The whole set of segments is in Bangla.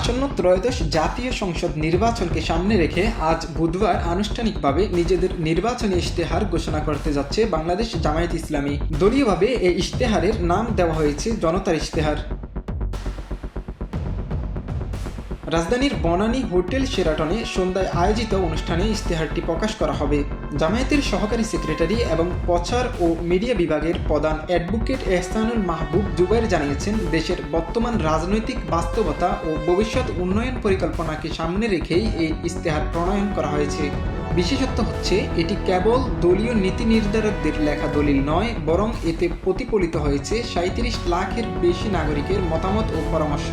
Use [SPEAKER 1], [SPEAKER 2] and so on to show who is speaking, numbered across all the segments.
[SPEAKER 1] আসন্ন ত্রয়োদশ জাতীয় সংসদ নির্বাচনকে সামনে রেখে আজ বুধবার আনুষ্ঠানিকভাবে নিজেদের নির্বাচনী ইশতেহার ঘোষণা করতে যাচ্ছে বাংলাদেশ জামায়াত ইসলামী। দলীয়ভাবে এই ইশতেহারের নাম দেওয়া হয়েছে জনতার ইশতেহার। রাজধানীর বনানী হোটেল শেরাটনে সন্ধ্যায় আয়োজিত অনুষ্ঠানে ইশতেহারটি প্রকাশ করা হবে। জামায়াতের সহকারী সেক্রেটারি এবং প্রচার ও মিডিয়া বিভাগের প্রধান অ্যাডভোকেট এহসানুল মাহবুব জুবায়ের জানিয়েছেন, দেশের বর্তমান রাজনৈতিক বাস্তবতা ও ভবিষ্যৎ উন্নয়ন পরিকল্পনাকে সামনে রেখেই এই ইশতেহার প্রণয়ন করা হয়েছে। বিশেষত্ব হচ্ছে, এটি কেবল দলীয় নীতি নির্ধারকদের লেখা দলিল নয়, বরং এতে প্রতিফলিত হয়েছে ৩৭ লাখের বেশি নাগরিকের মতামত ও পরামর্শ।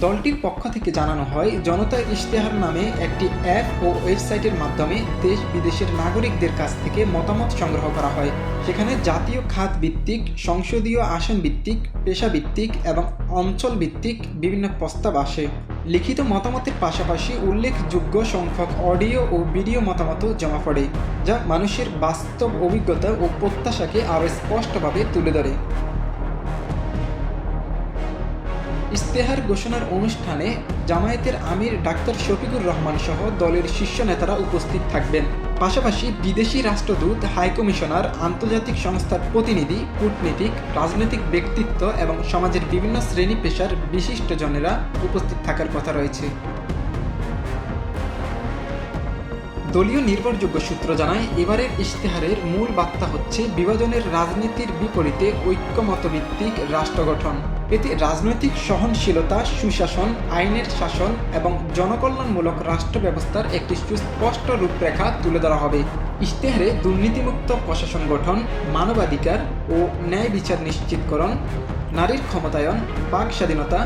[SPEAKER 1] দলটির পক্ষ থেকে জানানো হয়, জনতা ইশতেহার নামে একটি অ্যাপ ও ওয়েবসাইটের মাধ্যমে দেশ বিদেশের নাগরিকদের কাছ থেকে মতামত সংগ্রহ করা হয়। সেখানে জাতীয় খাত ভিত্তিক, সংসদীয় আসন ভিত্তিক, পেশা ভিত্তিক এবং অঞ্চল ভিত্তিক বিভিন্ন প্রস্তাব আসে। লিখিত মতামতের পাশাপাশি উল্লেখযোগ্য সংখ্যক অডিও ও ভিডিও মতামতও জমা পড়ে, যা মানুষের বাস্তব অভিজ্ঞতা ও প্রত্যাশাকে আরও স্পষ্টভাবে তুলে ধরে। ইশতেহার ঘোষণার অনুষ্ঠানে জামায়াতের আমির ডাক্তার শফিকুর রহমান সহ দলের শীর্ষ নেতারা উপস্থিত থাকবেন। পাশাপাশি বিদেশি রাষ্ট্রদূত, হাইকমিশনার, আন্তর্জাতিক সংস্থার প্রতিনিধি, কূটনীতিক, রাজনৈতিক ব্যক্তিত্ব এবং সমাজের বিভিন্ন শ্রেণী পেশার বিশিষ্টজনেরা উপস্থিত থাকার কথা রয়েছে। দলীয় নির্ভরযোগ্য সূত্র জানায়, এবারের ইশতেহারের মূল বার্তা হচ্ছে বিভাজনের রাজনীতির বিপরীতে ঐক্যমতভিত্তিক রাষ্ট্র গঠন। এতে রাজনৈতিক সহনশীলতা, সুশাসন, আইনের শাসন এবং জনকল্যাণমূলক রাষ্ট্র ব্যবস্থার একটি সুস্পষ্ট রূপরেখা তুলে ধরা হবে। ইশতেহারে দুর্নীতিমুক্ত প্রশাসন গঠন, মানবাধিকার ও ন্যায় বিচার নিশ্চিতকরণ, নারীর ক্ষমতায়ন, বাক স্বাধীনতা,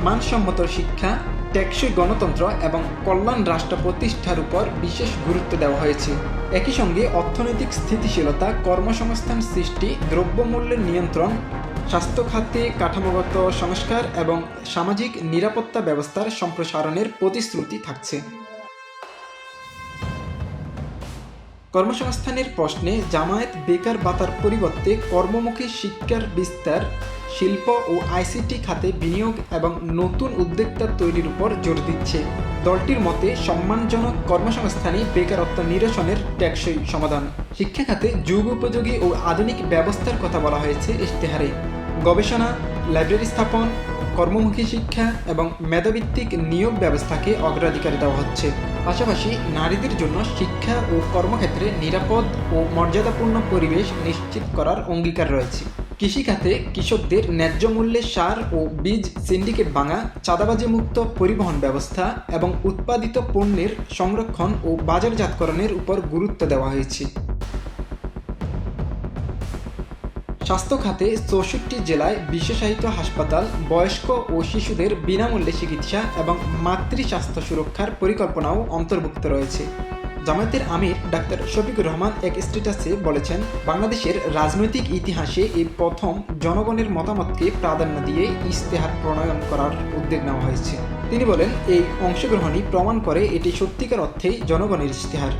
[SPEAKER 1] মানসম্মত শিক্ষা, টেকসই গণতন্ত্র এবং কল্যাণ রাষ্ট্র প্রতিষ্ঠার উপর বিশেষ গুরুত্ব দেওয়া হয়েছে। একই সঙ্গে অর্থনৈতিক স্থিতিশীলতা, কর্মসংস্থান সৃষ্টি, দ্রব্যমূল্যের নিয়ন্ত্রণ, স্বাস্থ্য খাতে কাঠামোগত সংস্কার এবং সামাজিক নিরাপত্তা ব্যবস্থার সম্প্রসারণের প্রতিশ্রুতি থাকছে। কর্মসংস্থানের প্রশ্নে জামায়াত বেকার ভাতার পরিবর্তে কর্মমুখী শিক্ষার বিস্তার, শিল্প ও আইসিটি খাতে বিনিয়োগ এবং নতুন উদ্যোক্তা তৈরির উপর জোর দিচ্ছে। দলটির মতে সম্মানজনক কর্মসংস্থানই বেকারত্ব নিরসনের টেকসই সমাধান। শিক্ষা খাতে যুগ উপযোগী ও আধুনিক ব্যবস্থার কথা বলা হয়েছে ইশতেহারে। গবেষণা, লাইব্রেরি স্থাপন, কর্মমুখী শিক্ষা এবং মেধাভিত্তিক নিয়োগ ব্যবস্থাকে অগ্রাধিকার দেওয়া হচ্ছে। পাশাপাশি নারীদের জন্য শিক্ষা ও কর্মক্ষেত্রে নিরাপদ ও মর্যাদাপূর্ণ পরিবেশ নিশ্চিত করার অঙ্গীকার রয়েছে। কৃষিখাতে কৃষকদের ন্যায্য মূল্যে সার ও বীজ সিন্ডিকেট ভাঙা, চাঁদাবাজি মুক্ত পরিবহন ব্যবস্থা এবং উৎপাদিত পণ্যের সংরক্ষণ ও বাজারজাতকরণের উপর গুরুত্ব দেওয়া হয়েছে। স্বাস্থ্য খাতে ৬৪ জেলায় বিশেষায়িত হাসপাতাল, বয়স্ক ও শিশুদের বিনামূল্যে চিকিৎসা এবং মাতৃ স্বাস্থ্য সুরক্ষার পরিকল্পনাও অন্তর্ভুক্ত রয়েছে। জামায়াতের আমির ডাক্তার শফিকুর রহমান এক স্ট্যাটাসে বলেছেন, বাংলাদেশের রাজনৈতিক ইতিহাসে এই প্রথম জনগণের মতামতকে প্রাধান্য দিয়ে ইশতেহার প্রণয়ন করার উদ্যোগ নেওয়া হয়েছে। তিনি বলেন, এই অংশগ্রহণই প্রমাণ করে এটি সত্যিকার অর্থেই জনগণের ইশতেহার।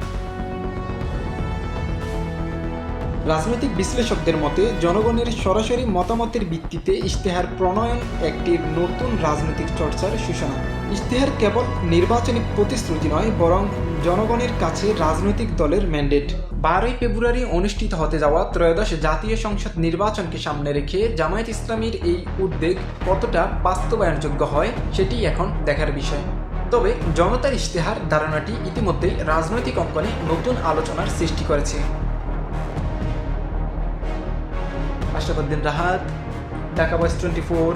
[SPEAKER 1] রাজনৈতিক বিশ্লেষকদের মতে, জনগণের সরাসরি মতামতের ভিত্তিতে ইশতেহার প্রণয়ন একটি নতুন রাজনৈতিক চর্চার সূচনা। ইশতেহার কেবল নির্বাচনী প্রতিশ্রুতি নয়, বরং জনগণের কাছে রাজনৈতিক দলের ম্যান্ডেট। 12 ফেব্রুয়ারি অনুষ্ঠিত হতে যাওয়া ত্রয়োদশ জাতীয় সংসদ নির্বাচনকে সামনে রেখে জামায়াত ইসলামীর এই উদ্যোগ কতটা বাস্তবায়নযোগ্য হয় সেটি এখন দেখার বিষয়। তবে জনতার ইশতেহার ধারণাটি ইতিমধ্যেই রাজনৈতিক অঙ্গনে নতুন আলোচনার সৃষ্টি করেছে। আশরাফুদ্দিন রাহাত, ঢাকা ভয়েস 24।